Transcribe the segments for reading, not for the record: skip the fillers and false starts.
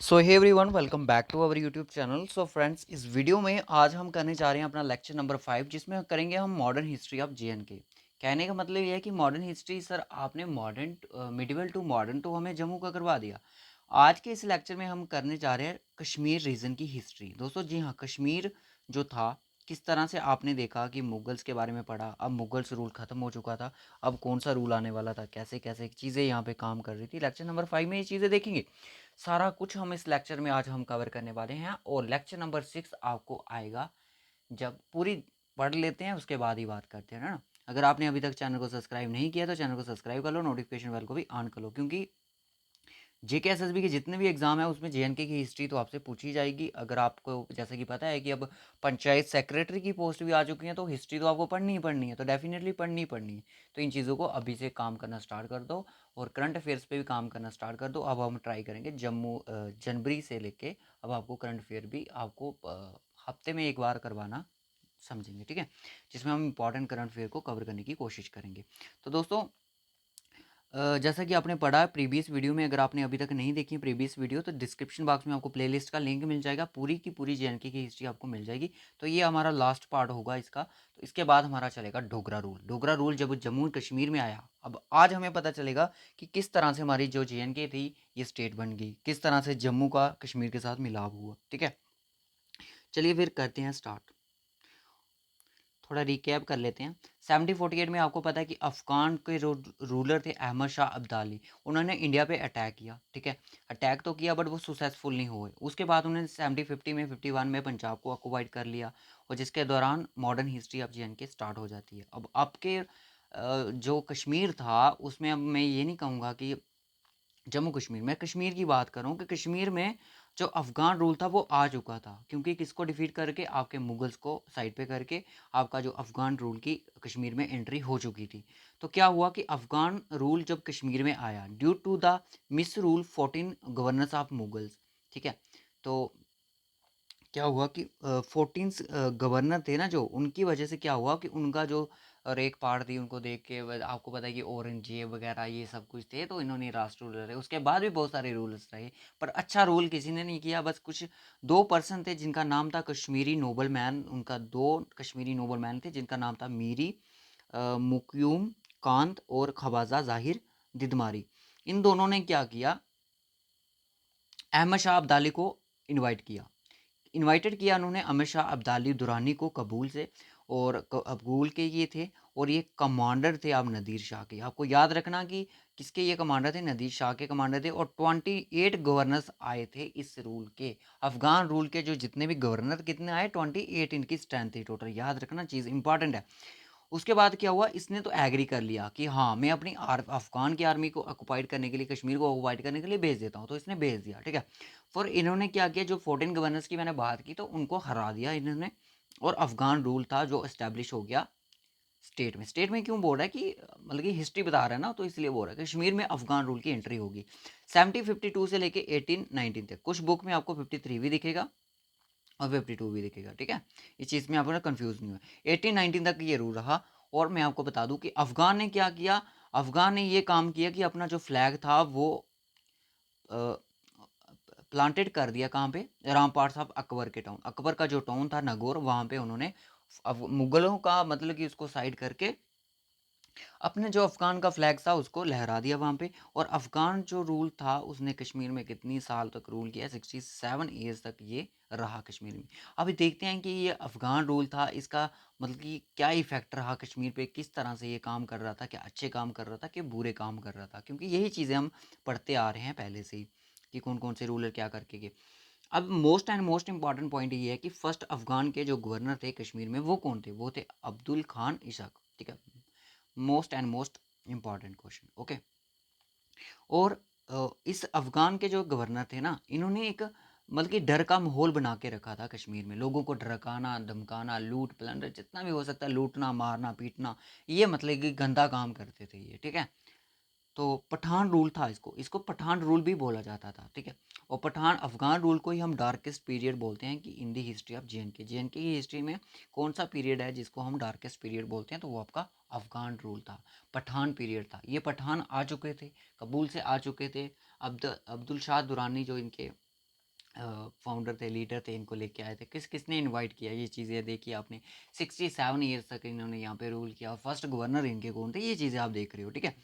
So hey everyone, welcome back to our YouTube channel. So friends, इस video में आज हम करने जा रहे हैं अपना लेक्चर नंबर 5, जिसमें करेंगे हम मॉडर्न हिस्ट्री ऑफ जेएनके। कहने का मतलब ये है कि मॉडर्न हिस्ट्री सर आपने मॉडर्न मिडिवल टू मॉडर्न तो हमें जम्मू का करवा दिया। आज के इस लेक्चर में हम करने जा रहे हैं कश्मीर रीजन की हिस्ट्री। दोस्तों जी हाँ, कश्मीर जो था, किस तरह से आपने देखा कि मुगल्स के बारे में पढ़ा, अब मुगल्स रूल खत्म हो चुका था, अब कौन सा रूल आने वाला था, कैसे कैसे चीज़ें यहाँ पे काम कर रही थी। लेक्चर नंबर 5 में ये चीज़ें देखेंगे। सारा कुछ हम इस लेक्चर में आज हम कवर करने वाले हैं, और लेक्चर नंबर 6 आपको आएगा जब पूरी पढ़ लेते हैं, उसके बाद ही बात करते हैं, है ना। अगर आपने अभी तक चैनल को सब्सक्राइब नहीं किया तो चैनल को सब्सक्राइब कर लो, नोटिफिकेशन बेल को भी ऑन कर लो, क्योंकि जेके एसएसबी के जितने भी एग्जाम है उसमें जेएनके की हिस्ट्री तो आपसे पूछी जाएगी। अगर आपको जैसे कि पता है कि अब पंचायत सेक्रेटरी की पोस्ट भी आ चुकी है, तो हिस्ट्री तो आपको पढ़नी ही पढ़नी है, तो डेफिनेटली पढ़नी ही पढ़नी है। तो इन चीज़ों को अभी से काम करना स्टार्ट कर दो, और करंट अफेयर्स पे भी काम करना स्टार्ट कर दो। अब हम ट्राई करेंगे जनवरी से लेके अब आपको करंट अफेयर भी आपको हफ्ते में एक बार करवाना समझेंगे, ठीक है, जिसमें हम इंपॉर्टेंट करंट अफेयर को कवर करने की कोशिश करेंगे। तो दोस्तों, जैसा कि आपने पढ़ा प्रीवियस वीडियो में, अगर आपने अभी तक नहीं देखी प्रीवियस वीडियो, तो डिस्क्रिप्शन बॉक्स में आपको प्लेलिस्ट का लिंक मिल जाएगा, पूरी की पूरी जेएनके की हिस्ट्री आपको मिल जाएगी। तो ये हमारा लास्ट पार्ट होगा इसका। तो इसके बाद हमारा चलेगा डोगरा रूल। डोगरा रूल जब जम्मू कश्मीर में आया, अब आज हमें पता चलेगा कि किस तरह से हमारी जो जेएनके थी ये स्टेट बन गई, किस तरह से जम्मू का कश्मीर के साथ मिलाप हुआ, ठीक है। चलिए फिर करते हैं स्टार्ट। थोड़ा रिकैप कर लेते हैं। 1748 में आपको पता है कि अफ़गान के जो रूलर थे अहमद शाह अब्दाली, उन्होंने इंडिया पे अटैक किया, ठीक है। अटैक तो किया बट वो सक्सेसफुल नहीं हुए। उसके बाद उन्होंने 1750 में 51 में पंजाब को ऑक्युपाइड कर लिया, और जिसके दौरान modern history of JNK start हो जाती है। अब आपके जो कश्मीर था उसमें, अब मैं ये नहीं कहूँगा कि जम्मू कश्मीर, मैं कश्मीर की बात कर रहा हूँ कि कश्मीर में जो अफ़गान रूल था वो आ चुका था, क्योंकि किसको डिफीट करके, आपके मुगल्स को साइड पे करके आपका जो अफ़गान रूल की कश्मीर में एंट्री हो चुकी थी। तो क्या हुआ कि अफ़गान रूल जब कश्मीर में आया, due to the misrule 14 governors of Mughals, ठीक है। तो क्या हुआ कि 14 गवर्नर थे ना, जो उनकी वजह से क्या हुआ कि उनका जो रेक पार्ट थी, उनको देख के आपको पता है कि औरंगजेब वगैरह ये सब कुछ थे, तो इन्होंने राष्ट्र रूलर रहे। उसके बाद भी बहुत सारे रूल्स रहे, पर अच्छा रूल किसी ने नहीं किया। बस कुछ दो पर्सन थे जिनका नाम था कश्मीरी नोबल मैन, उनका दो कश्मीरी नोबल मैन थे जिनका नाम था मीरी मुक्यूम कांत और खवाजा जाहिर दिदमारी। इन दोनों ने क्या किया, अहमद शाह अब्दाली को इनवाइटेड किया उन्होंने अमीर शाह अब्दाली दुरानी को कबूल से, और कबूल के ये थे, और ये कमांडर थे अब नदीर शाह के। आपको याद रखना कि किसके ये कमांडर थे, नदीर शाह के कमांडर थे। और 28 गवर्नर्स आए थे इस रूल के, अफगान रूल के जो जितने भी गवर्नर कितने आए, 28 इनकी स्ट्रेंथ थी टोटल। याद रखना, चीज़ इंपॉर्टेंट है। उसके बाद क्या हुआ, इसने तो एग्री कर लिया कि हाँ, मैं अपनी अफगान की आर्मी को ऑक्युपाइड करने के लिए, कश्मीर को ऑक्युपाइड करने के लिए भेज देता हूँ। तो इसने भेज दिया, ठीक है। फिर इन्होंने क्या किया, जो 14 गवर्नर्स की मैंने बात की, तो उनको हरा दिया इन्होंने, और अफगान रूल था जो इस्टेब्लिश हो गया स्टेट में। स्टेट में क्यों बोल रहा है कि मतलब कि हिस्ट्री बता रहा है ना, तो इसलिए बोल रहा है कश्मीर में अफगान रूल की एंट्री होगी 1752 से लेके 1819 तक। कुछ बुक में आपको 53 भी दिखेगा और 52 भी दिखेगा, ठीक है। इस चीज़ में आपको कंफ्यूज नहीं हुआ। 1819 तक ये रूल रहा। और मैं आपको बता दूं कि अफगान ने क्या किया, अफगान ने ये काम किया कि अपना जो फ्लैग था वो प्लांटेड कर दिया। कहाँ पे, रामपाट साहब अकबर के टाउन, अकबर का जो टाउन था नगौर, वहाँ पे उन्होंने अब मुगलों का मतलब कि उसको साइड करके अपने जो अफ़गान का फ्लैग था उसको लहरा दिया वहाँ पे। और अफ़गान जो रूल था उसने कश्मीर में कितनी साल तक रूल किया, 67 ईयर्स तक ये रहा कश्मीर में। अभी देखते हैं कि ये अफ़गान रूल था, इसका मतलब कि क्या इफ़ेक्ट रहा कश्मीर पे, किस तरह से ये काम कर रहा था, क्या अच्छे काम कर रहा था कि बुरे काम कर रहा था, क्योंकि यही चीज़ें हम पढ़ते आ रहे हैं पहले से ही कि कौन कौन से रूलर क्या करके गए। अब most and most important point ये है कि फर्स्ट अफ़गान के जो गवर्नर थे कश्मीर में वो कौन थे, वो थे अब्दुल खान इशक, ठीक है। Most and most important question, okay. और इस अफगान के जो गवर्नर थे ना, इन्होंने एक मतलब कि डर का माहौल बना के रखा था कश्मीर में, लोगों को डरकाना धमकाना, लूट प्लंडर जितना भी हो सकता है, लूटना मारना पीटना, ये मतलब कि गंदा काम करते थे ये, ठीक है। तो पठान रूल था, इसको इसको पठान रूल भी बोला जाता था, ठीक है। और पठान अफगान रूल को ही हम डार्केस्ट पीरियड बोलते हैं कि इन दी हिस्ट्री ऑफ जेएनके, जेएनके की हिस्ट्री में कौन सा पीरियड है जिसको हम डार्केस्ट पीरियड बोलते हैं, तो वो आपका अफगान रूल था, पठान पीरियड था। ये पठान आ चुके थे, कबूल से आ चुके थे। अब्दुल शाह दुरानी जो इनके फाउंडर थे, लीडर थे, इनको लेके आए थे, किसने इनवाइट किया, ये चीज़ें देखिए आपने। 67 ईयर्स तक इन्होंने यहाँ पे रूल किया। फर्स्ट गवर्नर इनके कौन थे, ये चीज़ें आप देख रहे हो, ठीक है।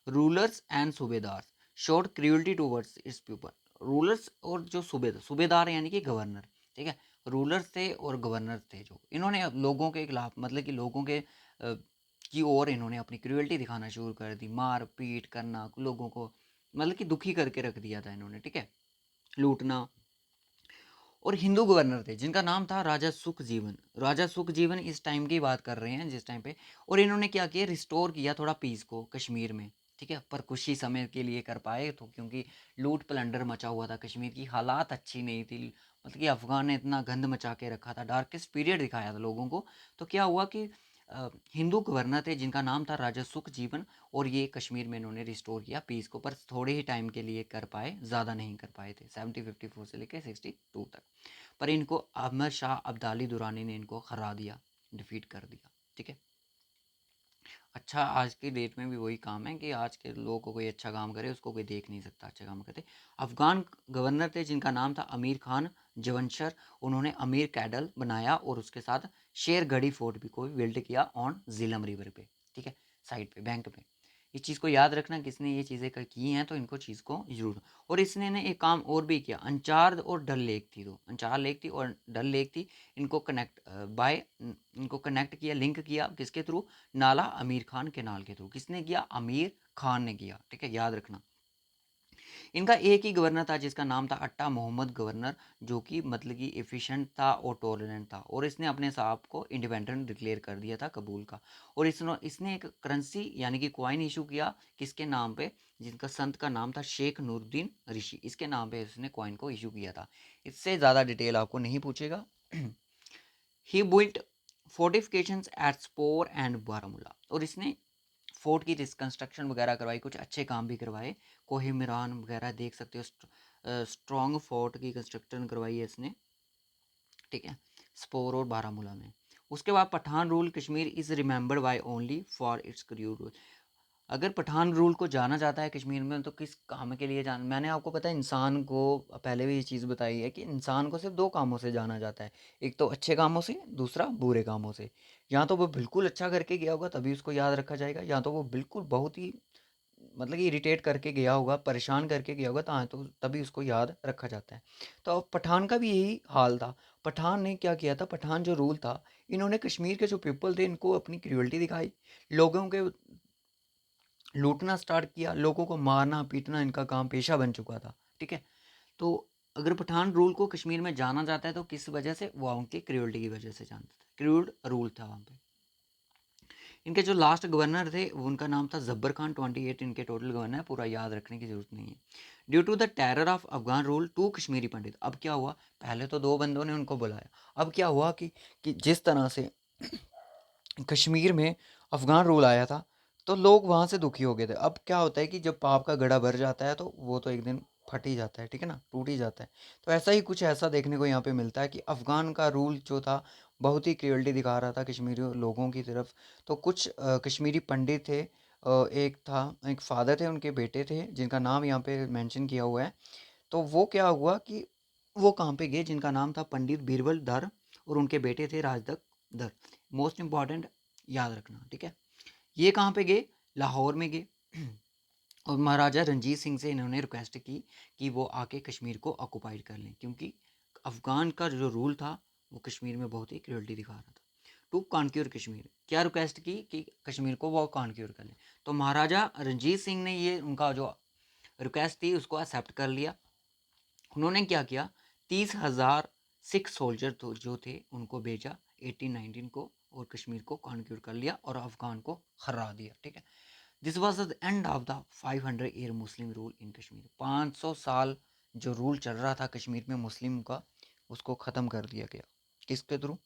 रूलर्स एंड सूबेदार showed cruelty towards its people. Rulers और जो सूबेदार यानी कि गवर्नर, ठीक है। रूलर्स थे और गवर्नर थे, जो इन्होंने लोगों के खिलाफ, मतलब कि लोगों के की ओर इन्होंने अपनी क्रूअल्टी दिखाना शुरू कर दी। मार पीट करना, लोगों को मतलब कि दुखी करके रख दिया था इन्होंने, ठीक है। लूटना। और हिंदू गवर्नर थे जिनका नाम था राजा सुखजीवन। राजा सुखजीवन इस टाइम की बात कर रहे हैं जिस टाइम पे। और इन्होंने क्या किया, रिस्टोर किया थोड़ा पीस को कश्मीर में, ठीक है। पर कुछ ही समय के लिए कर पाए, तो क्योंकि लूट प्लंडर मचा हुआ था, कश्मीर की हालात अच्छी नहीं थी। मतलब कि अफगान ने इतना गंद मचा के रखा था, डार्केस्ट पीरियड दिखाया था लोगों को। तो क्या हुआ कि हिंदू गवर्नर थे जिनका नाम था राजा सुखजीवन, और ये कश्मीर में इन्होंने रिस्टोर किया पीस को, पर थोड़े ही टाइम के लिए कर पाए, ज़्यादा नहीं कर पाए थे। 1754 से लेकर 62 तक। पर इनको अहमद शाह अब्दाली दुरानी ने इनको हरा दिया, डिफीट कर दिया, ठीक है। अच्छा, आज की डेट में भी वही काम है कि आज के लोगों को कोई अच्छा काम करे उसको कोई देख नहीं सकता अच्छा काम करते। अफगान गवर्नर थे जिनका नाम था अमीर खान जवनशर। उन्होंने अमीर कैडल बनाया और उसके साथ शेरगढ़ी फोर्ट भी को बिल्ड किया ऑन झीलम रिवर पे, ठीक है, साइड पे, बैंक पे। इस चीज़ को याद रखना, किसने ये चीज़ें की हैं, तो इनको चीज़ को जरूर। और इसने ने एक काम और भी किया, अंचार और डल लेक थी, दो अंचार लेक थी और डल लेक थी। इनको कनेक्ट बाय इनको कनेक्ट किया, लिंक किया, किसके थ्रू, नाला अमीर खान केनाल के थ्रू। किसने किया, अमीर खान ने किया, ठीक है, याद रखना। इनका एक ही गवर्नर था जिसका नाम था अट्टा मोहम्मद गवर्नर, जो कि मतलब कि एफिशिएंट था और टॉलरेंट था, और इसने अपने साहब को इंडिपेंडेंट डिक्लेयर कर दिया था कबूल का। और इसने एक करेंसी यानी कि कॉइन इशू किया, किसके नाम पे, जिनका संत का नाम था शेख नूरुद्दीन ऋषि, इसके नाम पे इसने कॉइन को इशू किया था। इससे ज़्यादा डिटेल आपको नहीं पूछेगा। He built fortifications at Sopore and Baramulla. और इसने फोर्ट की रिकंस्ट्रक्शन वगैरह करवाई, कुछ अच्छे काम भी करवाए। कोहिमरान वगैरह देख सकते हो, स्ट्रॉन्ग फोर्ट की कंस्ट्रक्शन करवाई है इसने, ठीक है, स्पोर और बारामूला में। उसके बाद Pathan rule Kashmir is remembered by only for its cruel rule. अगर पठान रूल को जाना जाता है कश्मीर में, तो किस काम के लिए जान, मैंने आपको पता है इंसान को पहले भी ये चीज़ बताई है कि इंसान को सिर्फ दो कामों से जाना जाता है, एक तो अच्छे कामों से, दूसरा बुरे कामों से। या तो वो बिल्कुल अच्छा करके गया होगा तभी उसको याद रखा जाएगा, या तो वो बिल्कुल बहुत ही मतलब कि इरिटेट करके गया होगा, परेशान करके गया होगा, तो तभी उसको याद रखा जाता है। तो अब पठान का भी यही हाल था। पठान ने क्या किया था, पठान जो रूल था, इन्होंने कश्मीर के जो पीपल थे इनको अपनी क्रूअल्टी दिखाई, लोगों के लूटना स्टार्ट किया, लोगों को मारना पीटना इनका काम पेशा बन चुका था, ठीक है। तो अगर पठान रूल को कश्मीर में जाना जाता है तो किस वजह से, वो उनकी क्रूअल्टी की वजह से जानता था, क्रूड रूल था वहाँ पे। इनके जो लास्ट गवर्नर थे उनका नाम था जब्बर खान। 28 इनके टोटल गवर्नर है, पूरा याद रखने की जरूरत नहीं है। Due to the terror of Afghan rule to Kashmiri Pandit. अब क्या हुआ, पहले तो दो बंदों ने उनको बुलाया, अब क्या हुआ कि जिस तरह से कश्मीर में अफगान रूल आया था, तो लोग वहाँ से दुखी हो गए थे। अब क्या होता है कि जब पाप का घड़ा भर जाता है तो वो तो एक दिन फट ही जाता है, ठीक है ना, टूट ही जाता है। तो ऐसा ही कुछ ऐसा देखने को यहाँ पे मिलता है कि अफगान का रूल जो था बहुत ही क्रियल्टी दिखा रहा था कश्मीरी लोगों की तरफ। तो कुछ कश्मीरी पंडित थे, एक फादर थे, उनके बेटे थे जिनका नाम यहाँ पे मेंशन किया हुआ है। तो वो क्या हुआ कि वो कहाँ पे गए, जिनका नाम था पंडित बीरबल दर, और उनके बेटे थे राजदक दर। मोस्ट इंपॉर्टेंट, याद रखना, ठीक है। ये कहाँ पे गए, लाहौर में गए। और महाराजा रंजीत सिंह से इन्होंने रिक्वेस्ट की कि वो आके कश्मीर को ऑक्युपाइड कर लें, क्योंकि अफगान का जो रूल था वो कश्मीर में बहुत ही क्रूअल्टी दिखा रहा था। टू कॉन्क्यूर कश्मीर, क्या रिक्वेस्ट की कि कश्मीर को वो कॉन्क्यूर कर लें। तो महाराजा रंजीत सिंह ने ये उनका जो रिक्वेस्ट थी उसको एक्सेप्ट कर लिया। उन्होंने क्या किया, 30,000 सिख सोल्जर जो थे उनको भेजा 1819 को, और कश्मीर को कॉन्क्यूर कर लिया और अफगान को हरा दिया, ठीक है। This was the end of the 500 year Muslim rule in Kashmir. 500 साल जो रूल चल रहा था कश्मीर में मुस्लिम का, उसको ख़त्म कर दिया गया, किसके थ्रू,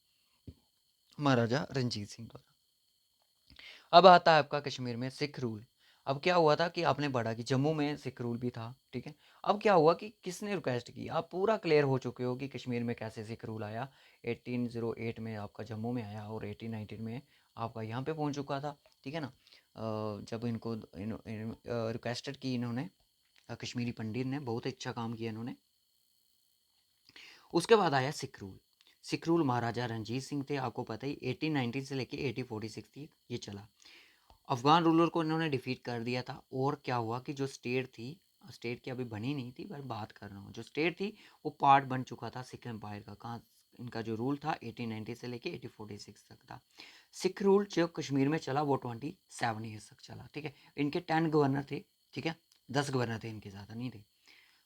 महाराजा रंजीत सिंह द्वारा। अब आता है आपका कश्मीर में सिख रूल। अब क्या हुआ था कि आपने पढ़ा कि जम्मू में सिख रूल भी था, ठीक है। अब क्या हुआ कि किसने रिक्वेस्ट की, आप पूरा क्लियर हो चुके हो कि कश्मीर में कैसे सिख रूल आया। 1808 में आपका जम्मू में आया और 1819 में आपका यहाँ पे पहुँच चुका था, ठीक है ना। जब इनको रिक्वेस्टेड की इन्होंने, कश्मीरी पंडित ने बहुत अच्छा काम किया इन्होंने। उसके बाद आया सिख रूल। सिख रूल महाराजा रणजीत सिंह थे, आपको पता ही 1819 से लेके 1846 तक ये चला। अफगान रूलर को इन्होंने डिफीट कर दिया था। और क्या हुआ कि जो स्टेट थी, स्टेट की अभी बनी नहीं थी पर बात कर रहा हूँ, जो स्टेट थी वो पार्ट बन चुका था सिख एम्पायर का। कहाँ इनका जो रूल था 1890 से लेके 1846 तक था। सिख रूल जो कश्मीर में चला वो 27 ईयर्स तक चला, ठीक है। इनके 10 गवर्नर थे, ठीक है, 10 गवर्नर थे, इनके ज़्यादा नहीं थे।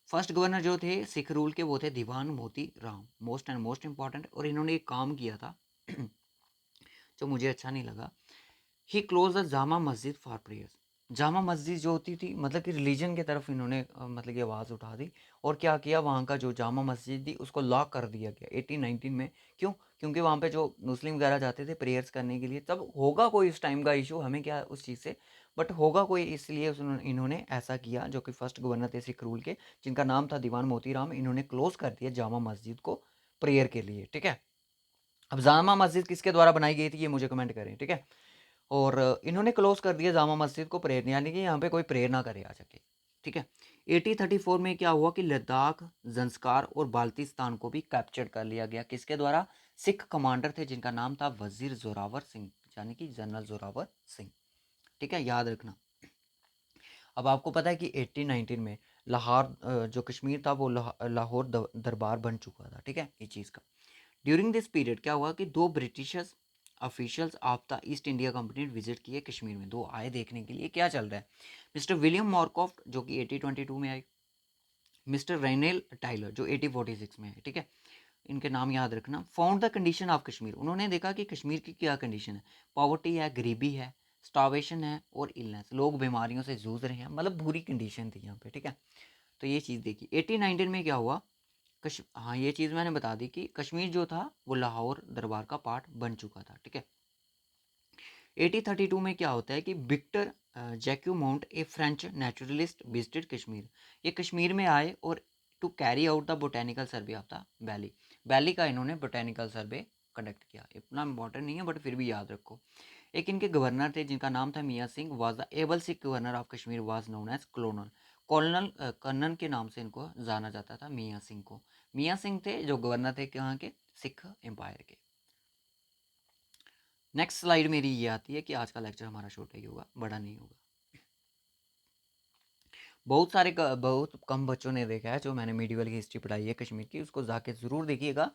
फर्स्ट गवर्नर जो थे सिख रूल के वो थे दीवान मोती Ram, most and most important. और इन्होंने एक काम किया था जो मुझे अच्छा नहीं लगा। ही close the Jama Masjid for prayers. Jama Masjid जो होती थी मतलब कि रिलीजन की तरफ इन्होंने मतलब कि आवाज़ उठा दी। और क्या किया, वहाँ का जो जामा मस्जिद थी उसको लॉक कर दिया गया 1819 में। क्यों? क्योंकि वहाँ पे जो मुस्लिम वगैरह जाते थे प्रेयर्स करने के लिए, तब होगा कोई इस टाइम का इशू, हमें क्या उस चीज़ से, बट होगा कोई, इसलिए इन्होंने ऐसा किया। जो कि फर्स्ट गवर्नर थे सिख रूल के, जिनका नाम था दीवान मोतीराम, इन्होंने क्लोज कर दिया जामा मस्जिद को प्रेयर के लिए, ठीक है। अब जामा मस्जिद किसके द्वारा बनाई गई थी ये मुझे कमेंट करें, ठीक है। और इन्होंने क्लोज कर दिया जामा मस्जिद को प्रेयर, यानी कि यहाँ पे कोई प्रेयर ना करे आ सके, ठीक है। 1834 में क्या हुआ कि लद्दाख, जंस्कार और बाल्टिस्तान को भी कैप्चर कर लिया गया। किसके द्वारा? सिख कमांडर थे जिनका नाम था वजीर जोरावर सिंह, यानी कि जनरल जोरावर सिंह, ठीक है, याद रखना। अब आपको पता है कि 1819 में लाहौर जो कश्मीर था वो लाहौर दरबार बन चुका था, ठीक है, ये चीज़ का। ड्यूरिंग दिस पीरियड क्या हुआ कि दो Britishers officials of the east India company visit किए कश्मीर में। दो आए देखने के लिए क्या चल रहा है। मिस्टर विलियम मॉरकॉफ्ट जो कि 1822 में आए, मिस्टर रेनेल टाइलर जो 1846 में है, ठीक है। इनके नाम याद रखना। Found the condition of Kashmir, उन्होंने देखा कि कश्मीर की क्या कंडीशन है। पॉवर्टी है, गरीबी है, स्टावेशन है और इलनेस, लोग बीमारियों से जूझ रहे हैं, मतलब बुरी कंडीशन थी यहाँ पे, ठीक है। तो ये चीज़ देखी। 1819 में क्या हुआ, हाँ ये चीज़ मैंने बता दी कि कश्मीर जो था वो लाहौर दरबार का पार्ट बन चुका था, ठीक है। 1832 में क्या होता है कि Victor Jacquemont a French naturalist visited Kashmir. ये कश्मीर में आए और to carry out the botanical survey of the valley. Valley का इन्होंने बोटेनिकल सर्वे कंडक्ट किया। इतना इंपॉर्टेंट नहीं है बट फिर भी याद रखो। एक इनके गवर्नर थे जिनका नाम था Mian Singh, was the able Sikh governor of Kashmir, was known as colonel. Colonel colonel के नाम से इनको जाना जाता था, मियाँ सिंह को। मियाँ सिंह थे जो गवर्नर थे कहाँ के, सिख एम्पायर के। नेक्स्ट स्लाइड मेरी ये आती है कि आज का लेक्चर हमारा छोटा ही होगा, बड़ा नहीं होगा। बहुत कम बच्चों ने देखा है जो मैंने मीडिवल की हिस्ट्री पढ़ाई है कश्मीर की, उसको जाके ज़रूर देखिएगा।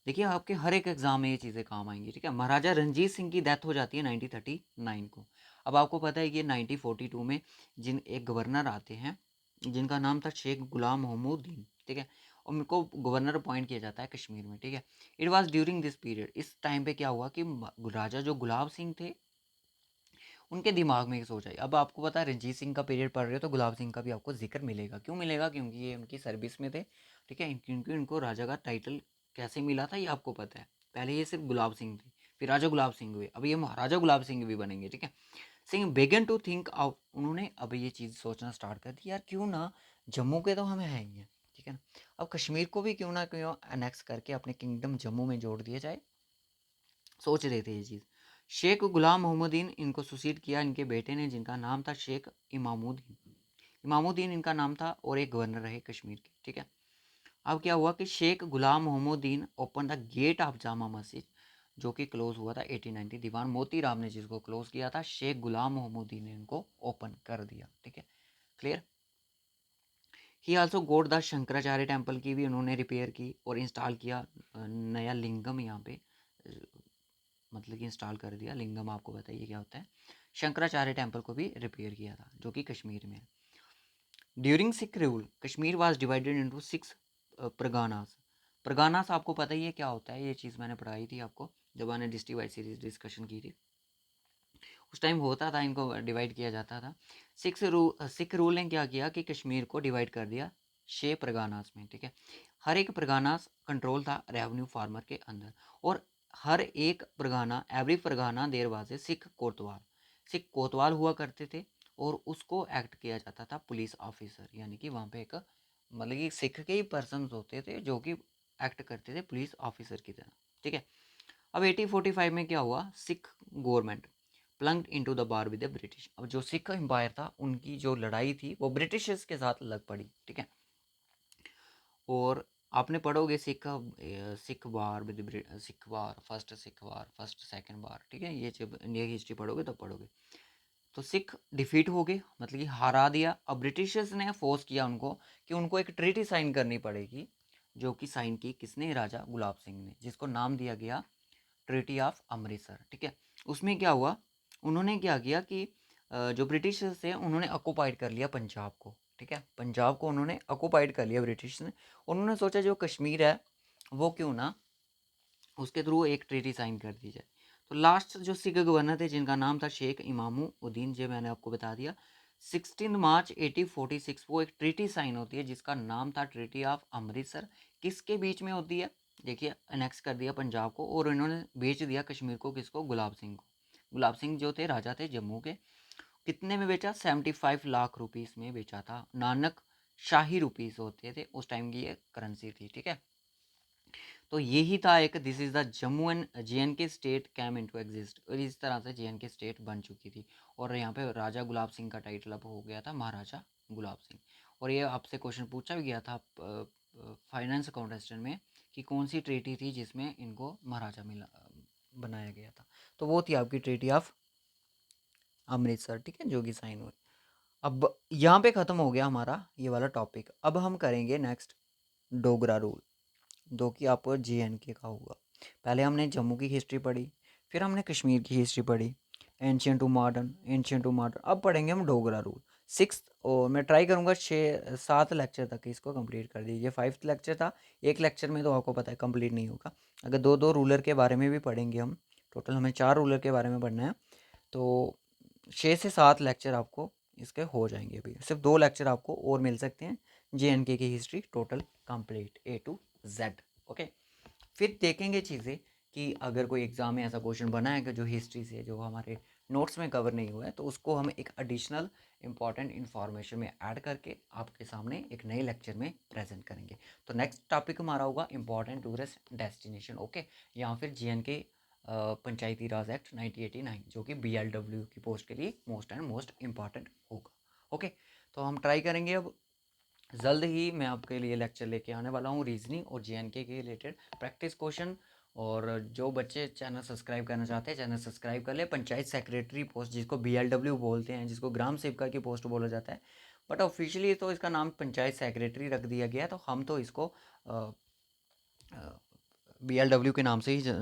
देखिए आपके हर एक एग्जाम में ये चीज़ें काम आएंगी, ठीक है। महाराजा रणजीत सिंह की डेथ हो जाती है 1939 को। अब आपको पता है कि 1942 में जिन एक गवर्नर आते हैं जिनका नाम था शेख गुलाम मोहम्मदीन, ठीक है, और उनको गवर्नर अपॉइंट किया जाता है कश्मीर में, ठीक है। It was during this period, इस टाइम पे क्या हुआ कि राजा जो गुलाब सिंह थे उनके दिमाग में एक सोच आई। अब आपको पता है रंजीत सिंह का पीरियड पढ़ रहे हो तो गुलाब सिंह का भी आपको जिक्र मिलेगा। क्यों मिलेगा? क्योंकि ये उनकी सर्विस में थे, ठीक है। क्योंकि इनको राजा का टाइटल कैसे मिला था ये आपको पता है। पहले ये सिर्फ गुलाब सिंह थे, फिर राजा गुलाब सिंह हुए, अब ये महाराजा गुलाब सिंह भी बनेंगे, ठीक है। सिंह बेगन टू थिंक आउट, उन्होंने अब ये चीज़ सोचना स्टार्ट कर दी, यार क्यों ना जम्मू के तो हमें है ही है, ठीक है ना, अब कश्मीर को भी क्यों ना क्यों अनेक्स करके अपने किंगडम जम्मू में जोड़ दिया जाए। सोच रहे थे ये चीज़। शेख गुलाम मोहम्मदीन इनको सुसीड किया इनके बेटे ने जिनका नाम था शेख इमामुद्दीन। इमामुद्दीन इनका नाम था और एक गवर्नर रहे कश्मीर के, ठीक है। अब क्या हुआ कि Sheikh Ghulam Mohammaddin open the gate of Jama Masjid जो कि क्लोज हुआ था 1890। दीवान मोती राम ने जिसको क्लोज किया था, शेख गुलाम मोहम्मदीन ने इनको ओपन कर दिया, ठीक है, क्लियर। ही आल्सो गोड द शंकराचार्य टेम्पल की भी उन्होंने रिपेयर की और इंस्टॉल किया नया लिंगम यहाँ पे, मतलब कि इंस्टॉल कर दिया। लिंगम आपको बताइए क्या होता है। शंकराचार्य टेम्पल को भी रिपेयर किया था जो कि कश्मीर में है। During sick rule Kashmir was divided into 6 परगानास। परगानास आपको पता ही है क्या होता है, ये चीज़ मैंने पढ़ाई थी आपको जब मैंने डिस्ट्रिक्ट वाइज सीरीज डिस्कशन की थी। उस टाइम होता था, इनको डिवाइड किया जाता था। सिख रूल ने क्या किया कि कश्मीर को डिवाइड कर दिया 6 परगानास में, ठीक है। हर एक परगानास कंट्रोल था रेवेन्यू फार्मर के अंदर, और हर एक pargana, every pargana there was a Sikh kotwal हुआ करते थे, और उसको एक्ट किया जाता था पुलिस ऑफिसर, यानी कि वहाँ पे एक मतलब कि सिख के ही पर्सन होते थे जो कि एक्ट करते थे पुलिस ऑफिसर की तरह, ठीक है। अब 1845 में क्या हुआ, Sikh government plunged into the bar with the British. अब जो सिख एम्पायर था उनकी जो लड़ाई थी वो ब्रिटिशर्स के साथ लग पड़ी, ठीक है। और आपने पढ़ोगे सिख वार सिख वार फर्स्ट सेकंड वार, ठीक है, ये जब इंडिया की हिस्ट्री पढ़ोगे तब पढ़ोगे। तो सिख डिफीट हो गए, मतलब कि हरा दिया। अब ब्रिटिशर्स ने फोर्स किया उनको कि उनको एक ट्रीटी साइन करनी पड़ेगी, जो कि साइन की किसने, राजा गुलाब सिंह ने, जिसको नाम दिया गया ट्रीटी ऑफ अमृतसर, ठीक है। उसमें क्या हुआ, उन्होंने क्या किया कि जो ब्रिटिशर्स थे उन्होंने ऑक्युपाइड कर लिया पंजाब को, ठीक है, पंजाब को उन्होंने ऑक्युपाइड कर लिया ब्रिटिश ने। उन्होंने सोचा जो कश्मीर है वो क्यों ना उसके थ्रू एक ट्रीटी साइन कर दी जाए। तो लास्ट जो सिख गवर्नर थे जिनका नाम था शेख इमामुद्दीन, जो मैंने आपको बता दिया, 16 मार्च 1846 वो एक ट्रीटी साइन होती है जिसका नाम था ट्रीटी ऑफ अमृतसर। किसके बीच में होती है, देखिए, अनेक्स कर दिया पंजाब को और इन्होंने बेच दिया कश्मीर को, किसको, गुलाब सिंह को। गुलाब सिंह जो थे राजा थे जम्मू के। कितने में बेचा, 75 लाख रुपीस में बेचा था। नानक शाही रुपीस होते थे उस टाइम की, ये करेंसी थी, ठीक है। तो यही था एक, this is the Jammu and JNK state came into exist, और इस तरह से JNK स्टेट बन चुकी थी। और यहाँ पे राजा गुलाब सिंह का टाइटल अब हो गया था महाराजा गुलाब सिंह। और ये आपसे क्वेश्चन पूछा भी गया था फाइनेंस कॉन्टेस्टेंट में कि कौन सी ट्रीटी थी जिसमें इनको महाराजा मिला बनाया गया था। तो वो थी आपकी ट्रीटी ऑफ अमृतसर, ठीक है, जो कि साइन हुई। अब यहाँ पे ख़त्म हो गया हमारा ये वाला टॉपिक। अब हम करेंगे नेक्स्ट डोगरा रूल, जो कि आपको JNK का होगा। पहले हमने जम्मू की हिस्ट्री पढ़ी, फिर हमने कश्मीर की हिस्ट्री पढ़ी, ancient to modern, ancient to modern. अब पढ़ेंगे हम डोगरा रूल। सिक्स, और मैं ट्राई करूँगा 6-7 लेक्चर तक इसको कंप्लीट कर दीजिए। 5th लेक्चर था, एक लेक्चर में तो आपको पता है कंप्लीट नहीं होगा। अगर दो दो रूलर के बारे में भी पढ़ेंगे हम, टोटल हमें 4 रूलर के बारे में पढ़ना है, तो 6 से 7 लेक्चर आपको इसके हो जाएंगे। अभी सिर्फ 2 लेक्चर आपको और मिल सकते हैं JNK की history total complete A to Z, okay. फिर देखेंगे चीज़ें कि अगर कोई एग्ज़ाम में ऐसा क्वेश्चन बना है कि जो हिस्ट्री से, जो हमारे नोट्स में कवर नहीं हुआ है, तो उसको हम एक एडिशनल इंपॉर्टेंट इन्फॉर्मेशन में ऐड करके आपके सामने एक नए लेक्चर में प्रेजेंट करेंगे। तो नेक्स्ट टॉपिक हमारा होगा इंपॉर्टेंट टूरिस्ट डेस्टिनेशन, ओके, या फिर JNK पंचायती राज एक्ट 1989, जो कि BLW की पोस्ट के लिए मोस्ट एंड मोस्ट इम्पॉर्टेंट होगा, ओके। तो हम ट्राई करेंगे अब जल्द ही मैं आपके लिए लेक्चर लेके आने वाला हूँ रीजनिंग और JNK के रिलेटेड प्रैक्टिस क्वेश्चन। और जो बच्चे चैनल सब्सक्राइब करना चाहते हैं चैनल सब्सक्राइब कर ले। पंचायत सेक्रेटरी पोस्ट, जिसको BLW बोलते हैं, जिसको ग्राम सेवका की पोस्ट बोला जाता है, बट ऑफिशियली तो इसका नाम पंचायत सेक्रेटरी रख दिया गया है, तो हम तो इसको BLW के नाम से ही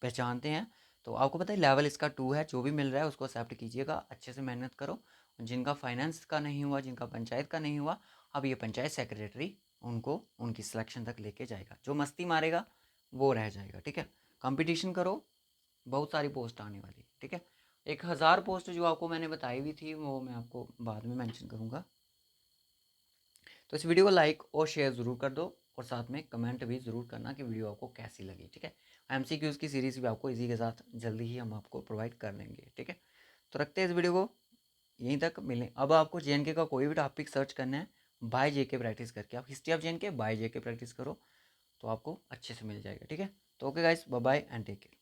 पहचानते हैं। तो आपको पता है लेवल इसका 2 है, जो भी मिल रहा है उसको एक्सेप्ट कीजिएगा, अच्छे से मेहनत करो। जिनका फाइनेंस का नहीं हुआ, जिनका पंचायत का नहीं हुआ, अब ये पंचायत सेक्रेटरी उनको उनकी सिलेक्शन तक लेके जाएगा। जो मस्ती मारेगा वो रह जाएगा, ठीक है। कंपटीशन करो, बहुत सारी पोस्ट आने वाली है, ठीक है। 1000 पोस्ट जो आपको मैंने बताई हुई थी वो मैं आपको बाद में मेंशन करूँगा। तो इस वीडियो को लाइक और शेयर ज़रूर कर दो, और साथ में कमेंट भी ज़रूर करना कि वीडियो आपको कैसी लगी, ठीक है। MCQs की सीरीज़ भी आपको इसी के साथ जल्दी ही हम आपको प्रोवाइड कर देंगे, ठीक है। तो रखते हैं इस वीडियो को, यहीं तक मिलें। अब आपको JNK का कोई भी टॉपिक सर्च करना है, बाय JK प्रैक्टिस करके, आप history of JNK by JK practice करो, तो आपको अच्छे से मिल जाएगा, ठीक है। तो okay guys, bye bye and take care.